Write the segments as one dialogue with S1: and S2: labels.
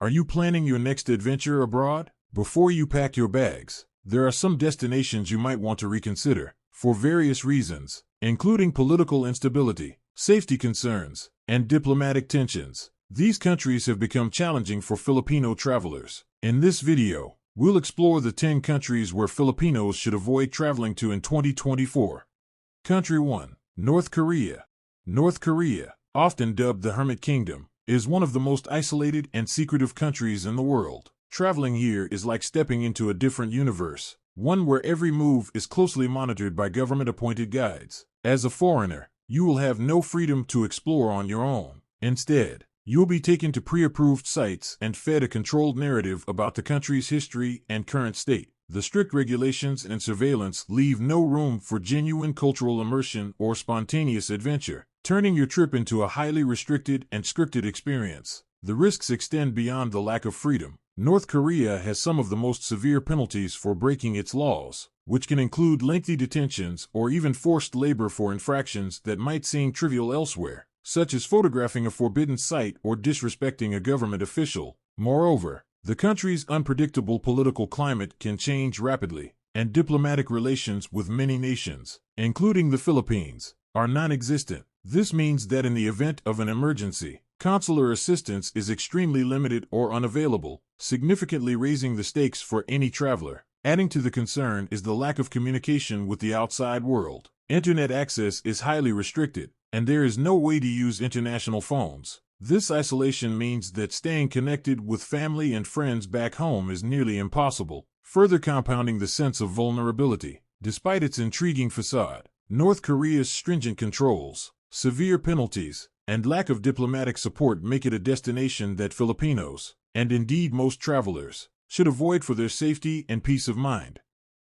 S1: Are you planning your next adventure abroad? Before you pack your bags, there are some destinations you might want to reconsider, for various reasons, including political instability, safety concerns, and diplomatic tensions. These countries have become challenging for Filipino travelers. In this video, we'll explore the 10 countries where Filipinos should avoid traveling to in 2024. Country 1. North Korea. North Korea, often dubbed the Hermit Kingdom, is one of the most isolated and secretive countries in the world. Traveling here is like stepping into a different universe, one where every move is closely monitored by government-appointed guides. As a foreigner, you will have no freedom to explore on your own. Instead, you'll be taken to pre-approved sites and fed a controlled narrative about the country's history and current state. The strict regulations and surveillance leave no room for genuine cultural immersion or spontaneous adventure, turning your trip into a highly restricted and scripted experience. The risks extend beyond the lack of freedom. North Korea has some of the most severe penalties for breaking its laws, which can include lengthy detentions or even forced labor for infractions that might seem trivial elsewhere, such as photographing a forbidden site or disrespecting a government official. Moreover, the country's unpredictable political climate can change rapidly, and diplomatic relations with many nations, including the Philippines, are non-existent. This means that in the event of an emergency, consular assistance is extremely limited or unavailable, significantly raising the stakes for any traveler. Adding to the concern is the lack of communication with the outside world. Internet access is highly restricted, and there is no way to use international phones. This isolation means that staying connected with family and friends back home is nearly impossible, further compounding the sense of vulnerability. Despite its intriguing facade, North Korea's stringent controls, severe penalties, and lack of diplomatic support make it a destination that Filipinos, and indeed most travelers, should avoid for their safety and peace of mind.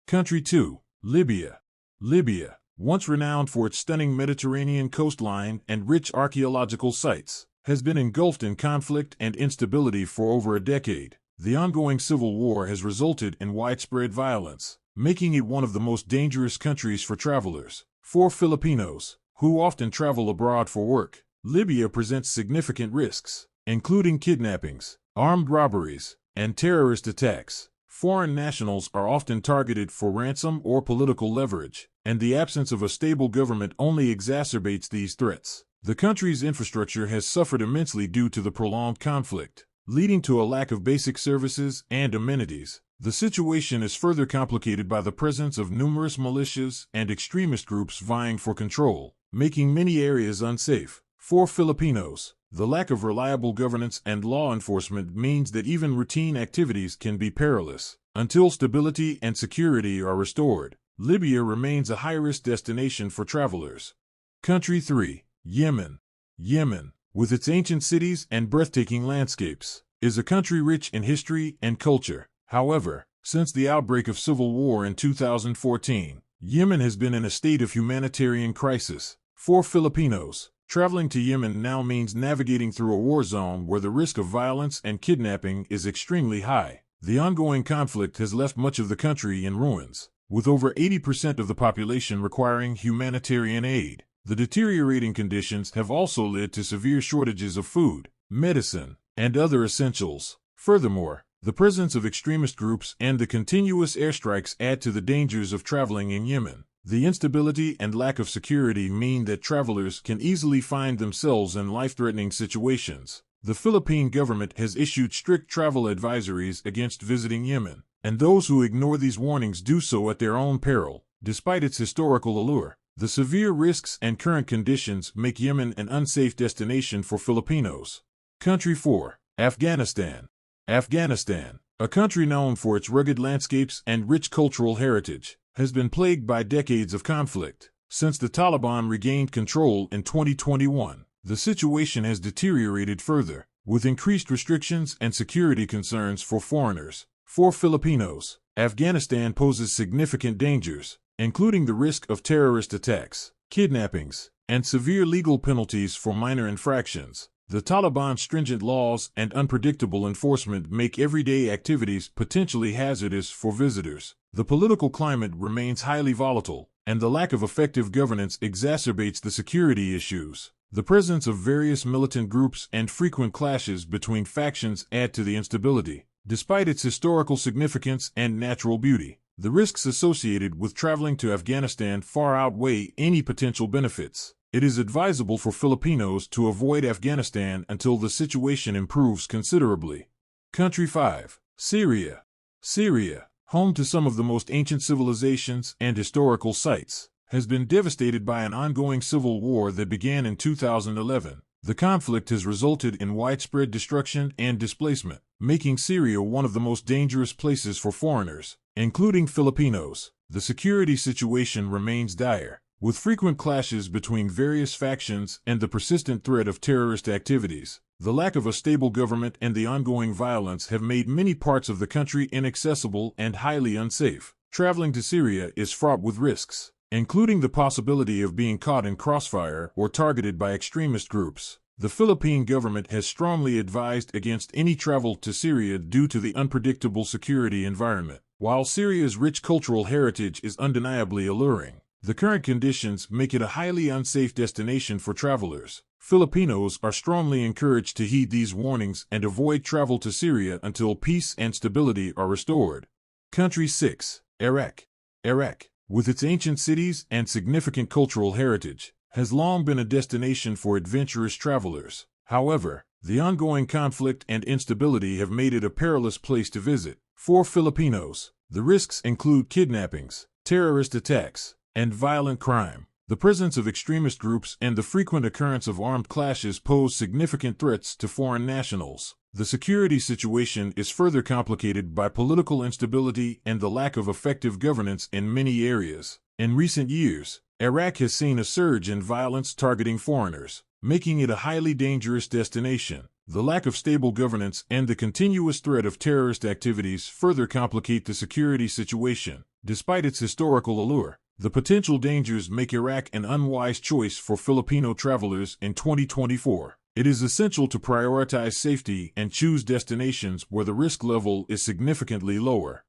S1: Country 2. Libya. Libya, once renowned for its stunning Mediterranean coastline and rich archaeological sites, has been engulfed in conflict and instability for over a decade. The ongoing civil war has resulted in widespread violence, making it one of the most dangerous countries for travelers. For Filipinos, who often travel abroad for work, Libya presents significant risks, including kidnappings, armed robberies, and terrorist attacks. Foreign nationals are often targeted for ransom or political leverage, and the absence of a stable government only exacerbates these threats. The country's infrastructure has suffered immensely due to the prolonged conflict, leading to a lack of basic services and amenities. The situation is further complicated by the presence of numerous militias and extremist groups vying for control, making many areas unsafe. For Filipinos, the lack of reliable governance and law enforcement means that even routine activities can be perilous. Until stability and security are restored, Libya remains a high-risk destination for travelers. Country 3. Yemen. Yemen, with its ancient cities and breathtaking landscapes, is a country rich in history and culture. However, since the outbreak of civil war in 2014, Yemen has been in a state of humanitarian crisis. For Filipinos, traveling to Yemen now means navigating through a war zone where the risk of violence and kidnapping is extremely high. The ongoing conflict has left much of the country in ruins, with over 80% of the population requiring humanitarian aid. The deteriorating conditions have also led to severe shortages of food, medicine, and other essentials. Furthermore, the presence of extremist groups and the continuous airstrikes add to the dangers of traveling in Yemen. The instability and lack of security mean that travelers can easily find themselves in life-threatening situations. The Philippine government has issued strict travel advisories against visiting Yemen, and those who ignore these warnings do so at their own peril. Despite its historical allure, the severe risks and current conditions make Yemen an unsafe destination for Filipinos. Country 4. Afghanistan. Afghanistan, a country known for its rugged landscapes and rich cultural heritage, has been plagued by decades of conflict. Since the Taliban regained control in 2021, the situation has deteriorated further, with increased restrictions and security concerns for foreigners. For Filipinos, Afghanistan poses significant dangers, including the risk of terrorist attacks, kidnappings, and severe legal penalties for minor infractions. The Taliban's stringent laws and unpredictable enforcement make everyday activities potentially hazardous for visitors. The political climate remains highly volatile, and the lack of effective governance exacerbates the security issues. The presence of various militant groups and frequent clashes between factions add to the instability. Despite its historical significance and natural beauty, the risks associated with traveling to Afghanistan far outweigh any potential benefits. It is advisable for Filipinos to avoid Afghanistan until the situation improves considerably. Country 5. Syria. Syria, home to some of the most ancient civilizations and historical sites, has been devastated by an ongoing civil war that began in 2011. The conflict has resulted in widespread destruction and displacement, making Syria one of the most dangerous places for foreigners, including Filipinos. The security situation remains dire, with frequent clashes between various factions and the persistent threat of terrorist activities. The lack of a stable government and the ongoing violence have made many parts of the country inaccessible and highly unsafe. Traveling to Syria is fraught with risks, including the possibility of being caught in crossfire or targeted by extremist groups. The Philippine government has strongly advised against any travel to Syria due to the unpredictable security environment. While Syria's rich cultural heritage is undeniably alluring, the current conditions make it a highly unsafe destination for travelers. Filipinos are strongly encouraged to heed these warnings and avoid travel to Syria until peace and stability are restored. Country 6. Iraq. Iraq, with its ancient cities and significant cultural heritage, has long been a destination for adventurous travelers. However, the ongoing conflict and instability have made it a perilous place to visit. For Filipinos, the risks include kidnappings, terrorist attacks, and violent crime. The presence of extremist groups and the frequent occurrence of armed clashes pose significant threats to foreign nationals. The security situation is further complicated by political instability and the lack of effective governance in many areas. In recent years, Iraq has seen a surge in violence targeting foreigners, making it a highly dangerous destination. The lack of stable governance and the continuous threat of terrorist activities further complicate the security situation. Despite its historical allure, the potential dangers make Iraq an unwise choice for Filipino travelers in 2024. It is essential to prioritize safety and choose destinations where the risk level is significantly lower.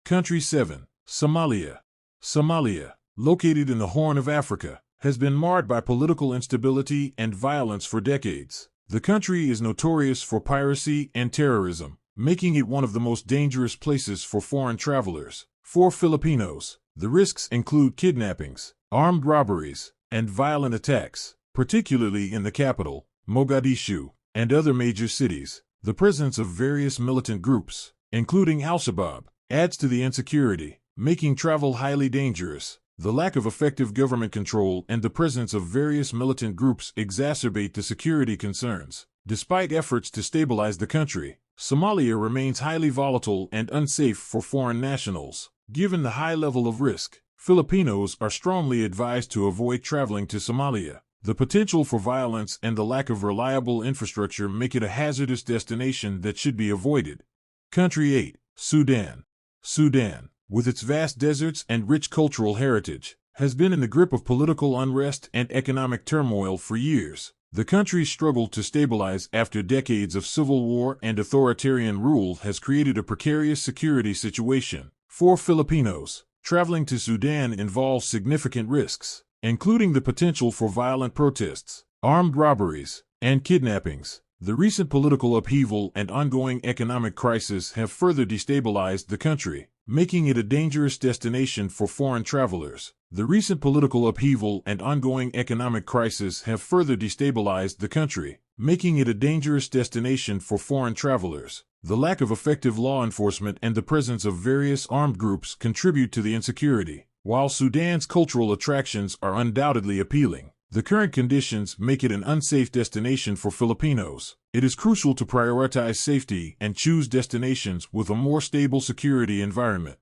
S1: Country 7. Somalia. Somalia, located in the Horn of Africa, has been marred by political instability and violence for decades. The country is notorious for piracy and terrorism, making it one of the most dangerous places for foreign travelers. For Filipinos, the risks include kidnappings, armed robberies, and violent attacks, particularly in the capital, Mogadishu, and other major cities. The presence of various militant groups, including Al-Shabaab, adds to the insecurity, making travel highly dangerous. The lack of effective government control and the presence of various militant groups exacerbate the security concerns. Despite efforts to stabilize the country, Somalia remains highly volatile and unsafe for foreign nationals. Given the high level of risk, Filipinos are strongly advised to avoid traveling to Somalia. The potential for violence and the lack of reliable infrastructure make it a hazardous destination that should be avoided. Country 8. Sudan. Sudan, with its vast deserts and rich cultural heritage, has been in the grip of political unrest and economic turmoil for years. The country's struggle to stabilize after decades of civil war and authoritarian rule has created a precarious security situation. For Filipinos, traveling to Sudan involves significant risks, including the potential for violent protests, armed robberies, and kidnappings. The recent political upheaval and ongoing economic crisis have further destabilized the country, making it a dangerous destination for foreign travelers. The recent political upheaval and ongoing economic crisis have further destabilized the country, making it a dangerous destination for foreign travelers. The lack of effective law enforcement and the presence of various armed groups contribute to the insecurity. While Sudan's cultural attractions are undoubtedly appealing, the current conditions make it an unsafe destination for Filipinos. It is crucial to prioritize safety and choose destinations with a more stable security environment.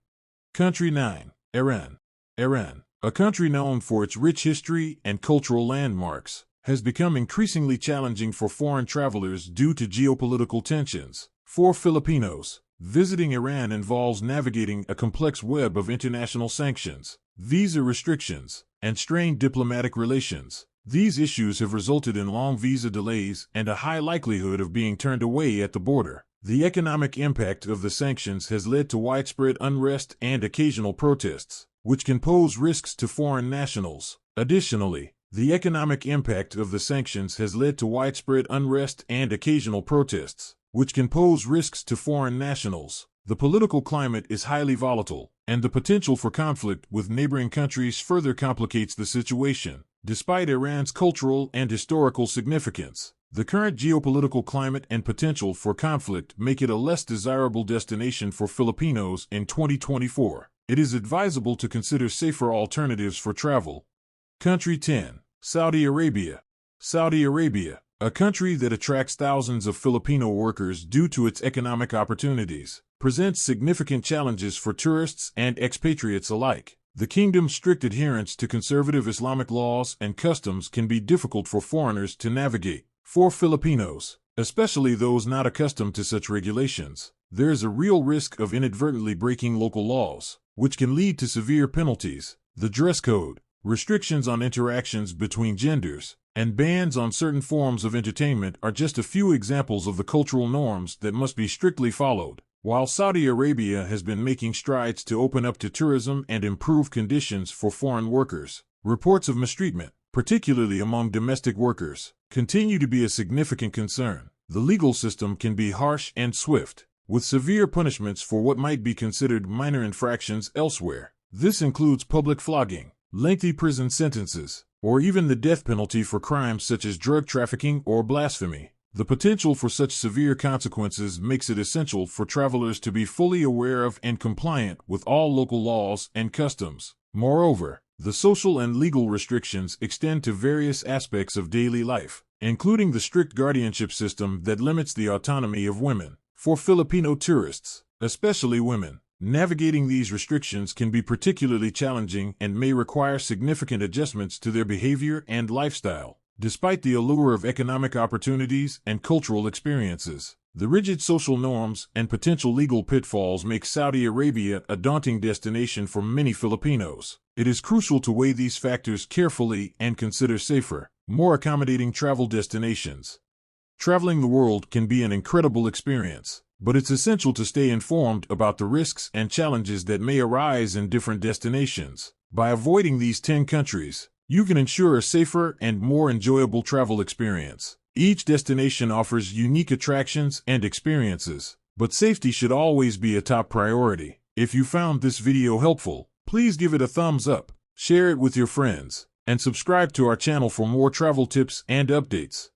S1: Country 9. Iran. Iran, a country known for its rich history and cultural landmarks, has become increasingly challenging for foreign travelers due to geopolitical tensions. For Filipinos, visiting Iran involves navigating a complex web of international sanctions, visa restrictions, and strained diplomatic relations. These issues have resulted in long visa delays and a high likelihood of being turned away at the border. The economic impact of the sanctions has led to widespread unrest and occasional protests, which can pose risks to foreign nationals. Additionally, The economic impact of the sanctions has led to widespread unrest and occasional protests, which can pose risks to foreign nationals. The political climate is highly volatile, and the potential for conflict with neighboring countries further complicates the situation. Despite Iran's cultural and historical significance, the current geopolitical climate and potential for conflict make it a less desirable destination for Filipinos in 2024. It is advisable to consider safer alternatives for travel. Country 10. Saudi Arabia. Saudi Arabia, a country that attracts thousands of Filipino workers due to its economic opportunities, presents significant challenges for tourists and expatriates alike. The kingdom's strict adherence to conservative Islamic laws and customs can be difficult for foreigners to navigate. For Filipinos, especially those not accustomed to such regulations, there is a real risk of inadvertently breaking local laws, which can lead to severe penalties. The dress code, restrictions on interactions between genders, and bans on certain forms of entertainment are just a few examples of the cultural norms that must be strictly followed. While Saudi Arabia has been making strides to open up to tourism and improve conditions for foreign workers, reports of mistreatment, particularly among domestic workers, continue to be a significant concern. The legal system can be harsh and swift, with severe punishments for what might be considered minor infractions elsewhere. This includes public flogging, lengthy prison sentences, or even the death penalty for crimes such as drug trafficking or blasphemy. The potential for such severe consequences makes it essential for travelers to be fully aware of and compliant with all local laws and customs. Moreover, the social and legal restrictions extend to various aspects of daily life, including the strict guardianship system that limits the autonomy of women. For Filipino tourists, especially women, navigating these restrictions can be particularly challenging and may require significant adjustments to their behavior and lifestyle. Despite the allure of economic opportunities and cultural experiences, the rigid social norms and potential legal pitfalls make Saudi Arabia a daunting destination for many Filipinos. It is crucial to weigh these factors carefully and consider safer, more accommodating travel destinations. Traveling the world can be an incredible experience, but it's essential to stay informed about the risks and challenges that may arise in different destinations. By avoiding these 10 countries, you can ensure a safer and more enjoyable travel experience. Each destination offers unique attractions and experiences, but safety should always be a top priority. If you found this video helpful, please give it a thumbs up, share it with your friends, and subscribe to our channel for more travel tips and updates.